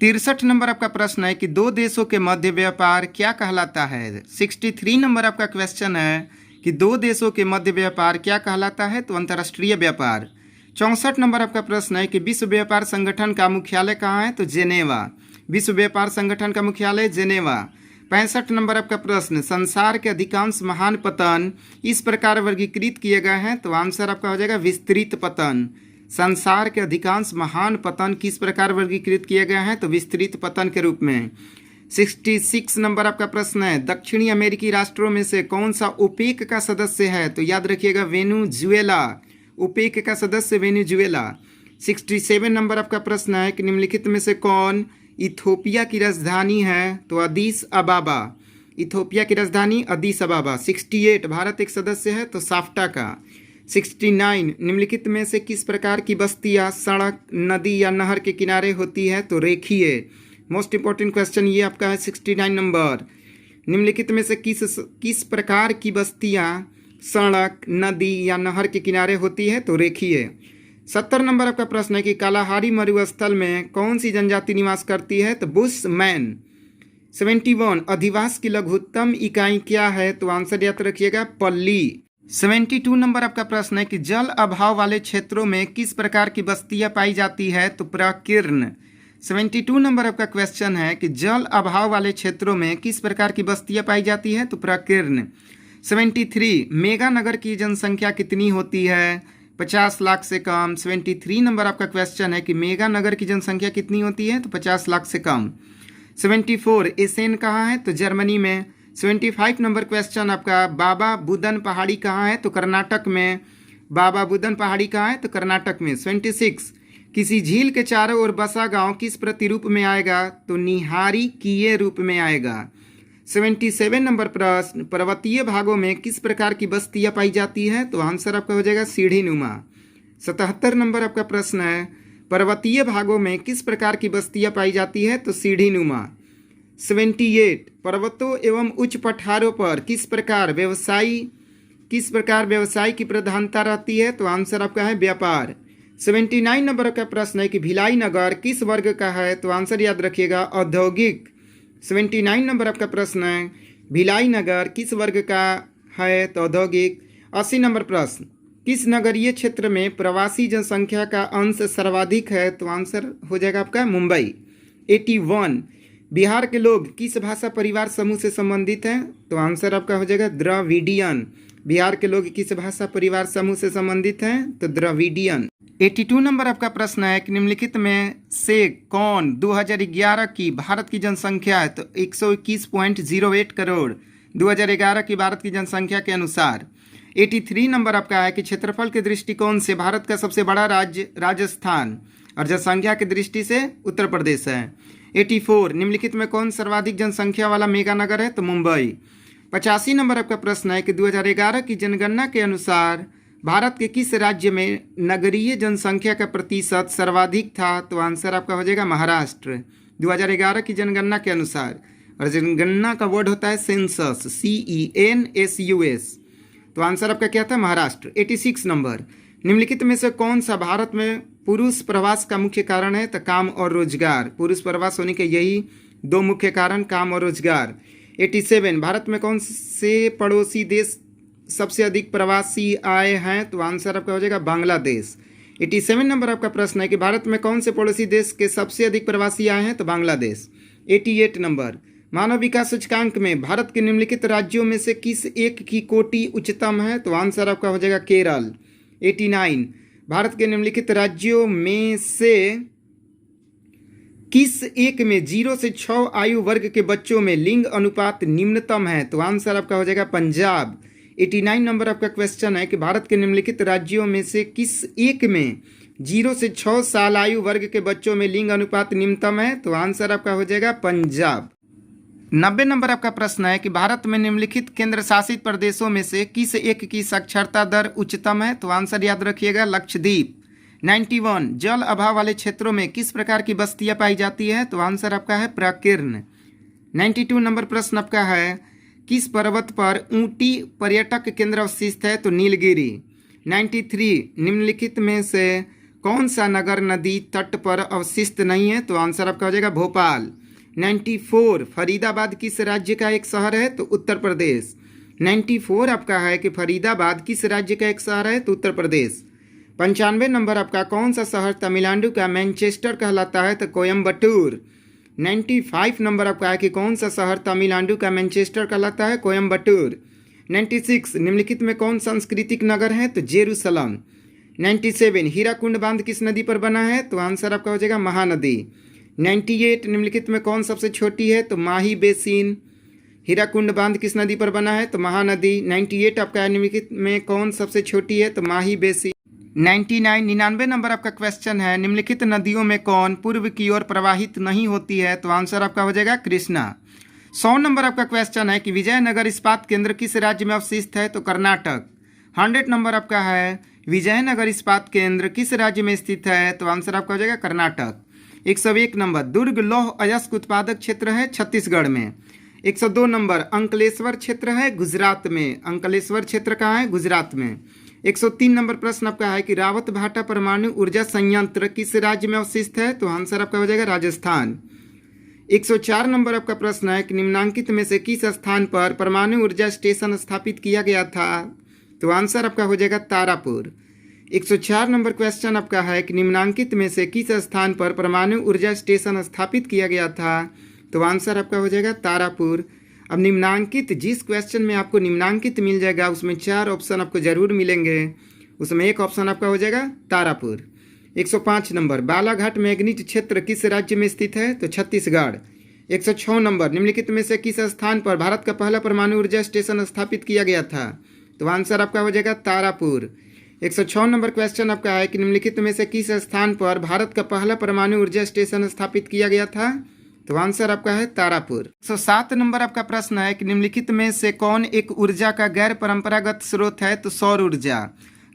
63 number आपका प्रश्न है कि दो देशों के मध्य व्यापार क्या कहलाता है। 63 नंबर आपका क्वेश्चन है कि दो देशों के मध्य व्यापार क्या कहलाता है, तो अंतर्राष्ट्रीय व्यापार। 64 नंबर आपका प्रश्न है कि विश्व व्यापार संगठन का मुख्यालय कहाँ है, तो जेनेवा। विश्व व्यापार संगठन का मुख्यालय जेनेवा। 65 नंबर आपका प्रश्न, संसार के अधिकांश महान पतन इस प्रकार वर्गीकृत किए गए हैं, तो आंसर आपका हो जाएगा विस्तृत पतन। संसार के अधिकांश महान पतन किस प्रकार वर्गीकृत किए गए हैं, तो विस्तृत पतन के रूप में। 66 नंबर आपका प्रश्न है, दक्षिणी अमेरिकी राष्ट्रों में से कौन सा ओपेक का सदस्य है, तो याद रखिएगा वेनेजुएला। ओपेक का सदस्य वेनेजुएला। 67 नंबर आपका प्रश्न है कि निम्नलिखित में से कौन इथोपिया की राजधानी है, तो अदीस अबाबा। इथोपिया की राजधानी अदीस अबाबा। 68 भारत एक सदस्य है, तो साफ्टा का। 69 निम्नलिखित में से किस प्रकार की बस्तियां सड़क, नदी या नहर के किनारे होती है, तो रेखीय। मोस्ट इंपॉर्टेंट क्वेश्चन ये आपका है 69 नंबर। निम्नलिखित में से किस प्रकार की बस्तियां सड़क, नदी या नहर के किनारे होती है, तो रेखीय। 70 नंबर आपका प्रश्न है कि कालाहारी मरुस्थल में कौन सी जनजाति निवास करती है, तो बुशमैन। 71 अधिवास की लघुत्तम इकाई क्या है, तो आंसर याद रखिएगा पल्ली। 72 नंबर आपका प्रश्न है कि जल अभाव वाले क्षेत्रों में किस प्रकार की बस्तियां पाई जाती है, तो प्रकीर्ण। 72 नंबर आपका क्वेश्चन है कि जल अभाव वाले क्षेत्रों में किस प्रकार की बस्तियां पाई जाती है, तो प्रकीर्ण। 73 मेगानगर की जनसंख्या कितनी होती है, 50 लाख से कम। 73 नंबर आपका क्वेश्चन है कि मेगानगर की जनसंख्या कितनी होती है, तो 50 लाख से कम। 74 एसेन कहाँ है, तो जर्मनी में। 75 नंबर क्वेश्चन आपका, बाबा बुदन पहाड़ी कहाँ है, तो कर्नाटक में। बाबा बुदन पहाड़ी कहाँ है, तो कर्नाटक में। 76 किसी झील के चारों ओर बसा गांव किस प्रतिरूप में आएगा, तो निहारी किए रूप में आएगा। 77 नंबर प्रश्न, पर्वतीय भागों में किस प्रकार की बस्तियां पाई जाती है, तो आंसर आपका हो जाएगा सीढ़ी नुमा। 77 नंबर आपका प्रश्न है, पर्वतीय भागों में किस प्रकार की बस्तियां पाई जाती है, तो सीढ़ी नुमा। 78 पर्वतों एवं उच्च पठारों पर किस प्रकार व्यवसाय की प्रधानता रहती है, तो आंसर आपका है व्यापार। 79 नंबर का प्रश्न है कि भिलाई नगर किस वर्ग का है, तो आंसर याद रखिएगा औद्योगिक। 79 नंबर आपका प्रश्न है भिलाई नगर किस वर्ग का है, तो औद्योगिक। 80 नंबर प्रश्न, किस नगरीय क्षेत्र में प्रवासी जनसंख्या का अंश सर्वाधिक है, तो आंसर हो जाएगा आपका मुंबई। 81 बिहार के लोग किस भाषा परिवार समूह से संबंधित हैं, तो आंसर आपका हो जाएगा द्रविडियन। बिहार के लोग किस भाषा परिवार समूह से संबंधित हैं, तो द्रविडियन। 82 नंबर आपका प्रश्न है कि निम्नलिखित में से कौन 2011 की भारत की जनसंख्या है, तो 121.08 करोड़ 2011 की भारत की जनसंख्या के अनुसार। 83 नंबर आपका है कि क्षेत्रफल के दृष्टिकोण से भारत का सबसे बड़ा राज्य राजस्थान और जनसंख्या की दृष्टि से उत्तर प्रदेश है। 84 निम्नलिखित में कौन सर्वाधिक जनसंख्या वाला मेगानगर है, तो मुंबई। 85 नंबर आपका प्रश्न है कि 2011 की जनगणना के अनुसार भारत के किस राज्य में नगरीय जनसंख्या का प्रतिशत सर्वाधिक था, तो आंसर आपका हो जाएगा महाराष्ट्र। 2011 की जनगणना के अनुसार, और जनगणना का वर्ड होता है सेंसस, CENSUS, तो आंसर आपका क्या था, महाराष्ट्र। 86 नंबर, निम्नलिखित में से कौन सा भारत में पुरुष प्रवास का मुख्य कारण है, तो काम और रोजगार। पुरुष प्रवास होने के यही दो मुख्य कारण, काम और रोजगार। 87 भारत में कौन से पड़ोसी देश सबसे अधिक प्रवासी आए हैं, तो आंसर आपका हो जाएगा बांग्लादेश। 87 नंबर आपका प्रश्न है कि भारत में कौन से पड़ोसी देश के सबसे अधिक प्रवासी आए हैं, तो बांग्लादेश। 88 नंबर, मानव विकास सूचकांक में भारत के निम्नलिखित राज्यों में से किस एक की कोटि उच्चतम है, तो आंसर आपका हो जाएगा केरल। 89 भारत के निम्नलिखित राज्यों में से किस एक में 0 से 6 आयु वर्ग के बच्चों में लिंग अनुपात निम्नतम है, तो आंसर आपका हो जाएगा पंजाब। 89 नंबर आपका क्वेश्चन है कि भारत के निम्नलिखित राज्यों में से किस एक में 0 से 6 साल आयु वर्ग के बच्चों में लिंग अनुपात निम्नतम है, तो आंसर आपका हो जाएगा पंजाब। 90 नंबर आपका प्रश्न है कि भारत में निम्नलिखित केंद्र शासित प्रदेशों में से किस एक की साक्षरता दर उच्चतम है, तो आंसर याद रखिएगा लक्षद्वीप। 91 जल अभाव वाले क्षेत्रों में किस प्रकार की बस्तियां पाई जाती है, तो आंसर आपका है प्रकीर्ण। 92 नंबर प्रश्न आपका है किस पर्वत पर ऊटी पर्यटक केंद्र अवस्थित है, तो नीलगिरी। 93 निम्नलिखित में से कौन सा नगर नदी तट पर अवशिष्ट नहीं है? तो आंसर आपका हो जाएगा भोपाल। 94 फरीदाबाद किस राज्य का एक शहर है? तो उत्तर प्रदेश। 94 आपका है कि फरीदाबाद किस राज्य का एक शहर है? तो उत्तर प्रदेश। 95 नंबर आपका कौन सा शहर तमिलनाडु का मैनचेस्टर कहलाता है? तो कोयम्बटूर। 95 नंबर आपका है कि कौन सा शहर तमिलनाडु का मैनचेस्टर कहलाता है? कोयम्बटूर। 96 निम्नलिखित में कौन सांस्कृतिक नगर है? तो जेरूसलम। 97 हीराकुंड बांध किस नदी पर बना है? तो आंसर आपका हो जाएगा महानदी। 98 निम्नलिखित में कौन सबसे छोटी है? तो माही बेसिन। हीराकुंड बांध किस नदी पर बना है? तो महानदी। 98 आपका निम्नलिखित में कौन सबसे छोटी है? तो माही बेसिन। 99 नंबर आपका क्वेश्चन है, निम्नलिखित नदियों में कौन पूर्व की ओर प्रवाहित नहीं होती है? तो आंसर आपका हो जाएगा कृष्णा। 100 नंबर आपका क्वेश्चन है कि विजयनगर इस्पात केंद्र किस राज्य में अवस्थित है? तो कर्नाटक। 100 नंबर आपका है विजयनगर इस्पात केंद्र किस राज्य में स्थित है? तो आंसर आपका हो जाएगा कर्नाटक। 101 नंबर दुर्ग लौह अयस्क उत्पादक क्षेत्र है छत्तीसगढ़ में। 102 नंबर अंकलेश्वर क्षेत्र है गुजरात में। अंकलेश्वर क्षेत्र कहाँ है? गुजरात में। 103 नंबर प्रश्न आपका है कि रावत भाटा परमाणु ऊर्जा संयंत्र किस राज्य में अवस्थित है? तो आंसर आपका हो जाएगा राजस्थान। 104 नंबर आपका प्रश्न है कि निम्नांकित में से किस स्थान पर परमाणु ऊर्जा स्टेशन स्थापित किया गया था? तो आंसर आपका हो जाएगा तारापुर। 104 नंबर क्वेश्चन आपका है कि निम्नांकित में से किस स्थान पर परमाणु ऊर्जा स्टेशन स्थापित किया गया था? तो आंसर आपका हो जाएगा तारापुर। अब निम्नांकित जिस क्वेश्चन में आपको निम्नांकित मिल जाएगा उसमें 4 ऑप्शन आपको जरूर मिलेंगे, उसमें एक ऑप्शन आपका हो जाएगा तारापुर। 105 नंबर बालाघाट मैग्नीज क्षेत्र किस राज्य में स्थित है? तो छत्तीसगढ़। 106 नंबर निम्नलिखित में से किस स्थान पर भारत का पहला परमाणु ऊर्जा स्टेशन स्थापित किया गया था? तो आंसर आपका हो जाएगा तारापुर। 106 नंबर क्वेश्चन आपका है कि निम्नलिखित में से किस स्थान पर भारत का पहला परमाणु ऊर्जा स्टेशन स्थापित किया गया था? तो आंसर आपका है तारापुर। 107 नंबर आपका प्रश्न है कि निम्नलिखित में से कौन एक ऊर्जा का गैर परंपरागत स्रोत है? तो सौर ऊर्जा।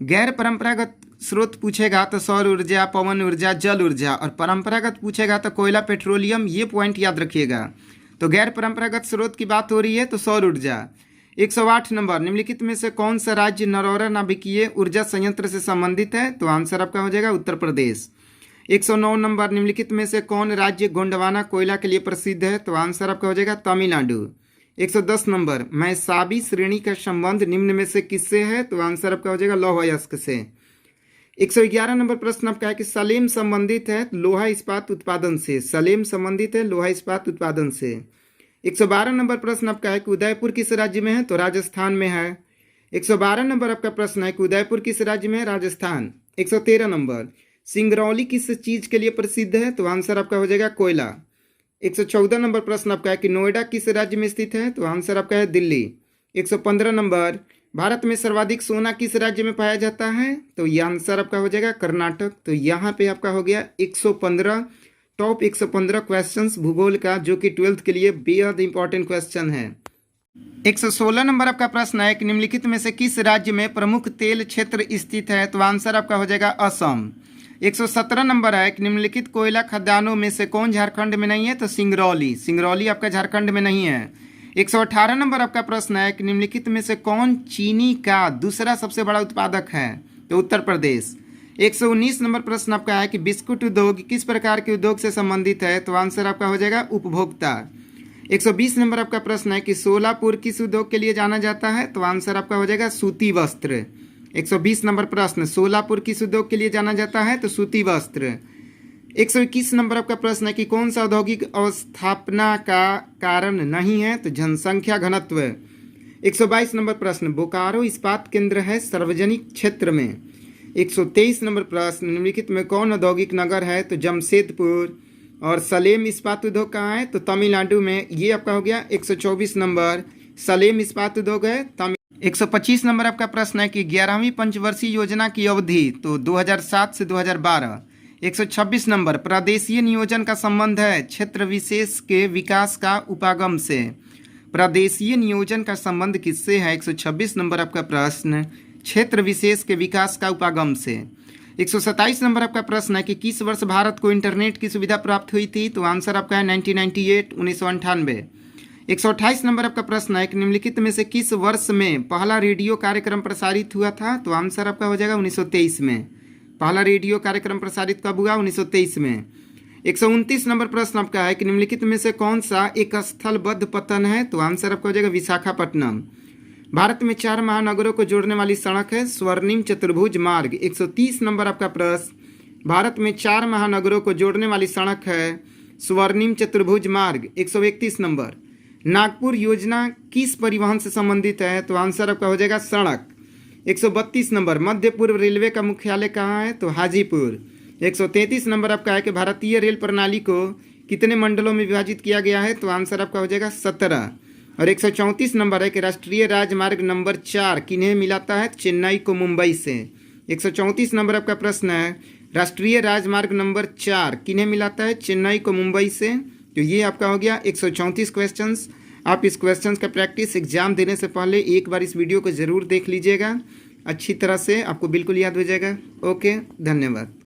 गैर परंपरागत स्रोत पूछेगा तो सौर ऊर्जा, पवन ऊर्जा, जल ऊर्जा, और परंपरागत पूछेगा तो कोयला, पेट्रोलियम। ये पॉइंट याद रखिएगा। तो गैर परंपरागत स्रोत की बात हो रही है तो सौर ऊर्जा। 108 नंबर निम्नलिखित में से कौन सा राज्य नरौरा नाभिकीय ऊर्जा संयंत्र से संबंधित है? तो आंसर आपका हो जाएगा उत्तर प्रदेश। 109 नंबर निम्नलिखित में से कौन राज्य गोंडवाना कोयला के लिए प्रसिद्ध है? तो आंसर आपका हो जाएगा तमिलनाडु। 110 नंबर मैसाबी श्रेणी का संबंध निम्न में से किससे है? तो आंसर आपका हो जाएगा लौह अयस्क से। 111 नंबर प्रश्न आपका है कि सलेम संबंधित है लोहा इस्पात उत्पादन से। सलेम संबंधित है लोहा इस्पात उत्पादन से। 112 नंबर प्रश्न आपका है कि उदयपुर किस राज्य में है? तो राजस्थान में है। 112 नंबर आपका प्रश्न है कि उदयपुर किस राज्य में है? राजस्थान। 113 नंबर सिंगरौली किस चीज के लिए प्रसिद्ध है? तो आंसर आपका हो जाएगा कोयला। 114 नंबर प्रश्न आपका है कि नोएडा किस राज्य में स्थित है? तो आंसर आपका है दिल्ली। 115 नंबर भारत में सर्वाधिक सोना किस राज्य में पाया जाता है? तो यह आंसर आपका हो जाएगा कर्नाटक। तो यहाँ पे आपका हो गया 115 टॉप 115 क्वेश्चंस भूगोल का, जो कि 12th के लिए बेहद इंपॉर्टेंट क्वेश्चन है। 116 नंबर आपका प्रश्न है कि निम्नलिखित में से किस राज्य में प्रमुख तेल क्षेत्र स्थित है? तो आंसर आपका हो जाएगा असम। 117 नंबर है कि निम्नलिखित कोयला खदानों में से कौन झारखंड में नहीं है? तो सिंगरौली। सिंगरौली आपका झारखंड में नहीं है। 118 नंबर आपका प्रश्न है कि निम्नलिखित में से कौन चीनी का दूसरा सबसे बड़ा उत्पादक है? तो उत्तर प्रदेश। 119 नंबर प्रश्न आपका है कि बिस्कुट उद्योग किस प्रकार के उद्योग से संबंधित है? तो आंसर आपका हो जाएगा उपभोक्ता। 120 नंबर आपका प्रश्न है कि सोलापुर किस उद्योग के लिए जाना जाता है? तो आंसर आपका हो जाएगा सूती वस्त्र। 120 नंबर प्रश्न सोलापुर किस उद्योग के लिए जाना जाता है? तो सूती वस्त्र। 121 नंबर आपका प्रश्न है कि कौन सा औद्योगिक अवस्थापना का कारण नहीं है? तो जनसंख्या घनत्व। 122 नंबर प्रश्न बोकारो इस्पात केंद्र है सार्वजनिक क्षेत्र में। 123 नंबर प्रश्न निम्नलिखित में कौन औद्योगिक नगर है? तो जमशेदपुर। और सलेम इस्पात उद्योग कहाँ है? तो तमिलनाडु में। ये आपका हो गया 124 नंबर सलेम इस्पात उद्योग है तमिल। 125 नंबर आपका प्रश्न है कि 11वीं पंचवर्षीय योजना की अवधि तो 2007 से 2012। 126 नंबर प्रादेशीय नियोजन का संबंध है क्षेत्र विशेष के विकास का उपागम से। प्रादेशीय नियोजन का संबंध किससे है? 126 नंबर आपका प्रश्न क्षेत्र विशेष के विकास का उपागम से। 127 नंबर आपका प्रश्न है कि किस वर्ष भारत को इंटरनेट की सुविधा प्राप्त हुई थी? तो आंसर आपका है 1998 1998। 128 नंबर आपका प्रश्न है कि निम्नलिखित में से किस वर्ष में पहला रेडियो कार्यक्रम प्रसारित हुआ था? तो आंसर आपका हो जाएगा 1923 में। पहला रेडियो कार्यक्रम प्रसारित कब हुआ? 1923 में। 129 नंबर प्रश्न आपका है कि निम्नलिखित में से कौन सा एक स्थलबद्ध पतन है? तो आंसर आपका हो जाएगा विशाखापट्टनम। भारत में 4 महानगरों को जोड़ने वाली सड़क है स्वर्णिम चतुर्भुज मार्ग। 130 नंबर आपका प्रश्न, भारत में 4 महानगरों को जोड़ने वाली सड़क है स्वर्णिम चतुर्भुज मार्ग। 131 नंबर, नागपुर योजना किस परिवहन से संबंधित है? तो आंसर आपका हो जाएगा सड़क। 132 नंबर, मध्य पूर्व रेलवे का मुख्यालय कहाँ है? तो हाजीपुर। 133 नंबर आपका है कि भारतीय रेल प्रणाली को कितने मंडलों में विभाजित किया गया है? तो आंसर आपका हो जाएगा 17। और 134 नंबर है कि राष्ट्रीय राजमार्ग नंबर 4 किन्हें मिलाता है? चेन्नई को मुंबई से। 134 नंबर आपका प्रश्न है, राष्ट्रीय राजमार्ग नंबर 4 किन्हें मिलाता है? चेन्नई को मुंबई से। तो ये आपका हो गया 134 क्वेश्चंस। आप इस क्वेश्चंस का प्रैक्टिस एग्जाम देने से पहले एक बार इस वीडियो को ज़रूर देख लीजिएगा, अच्छी तरह से आपको बिल्कुल याद हो जाएगा। ओके, धन्यवाद।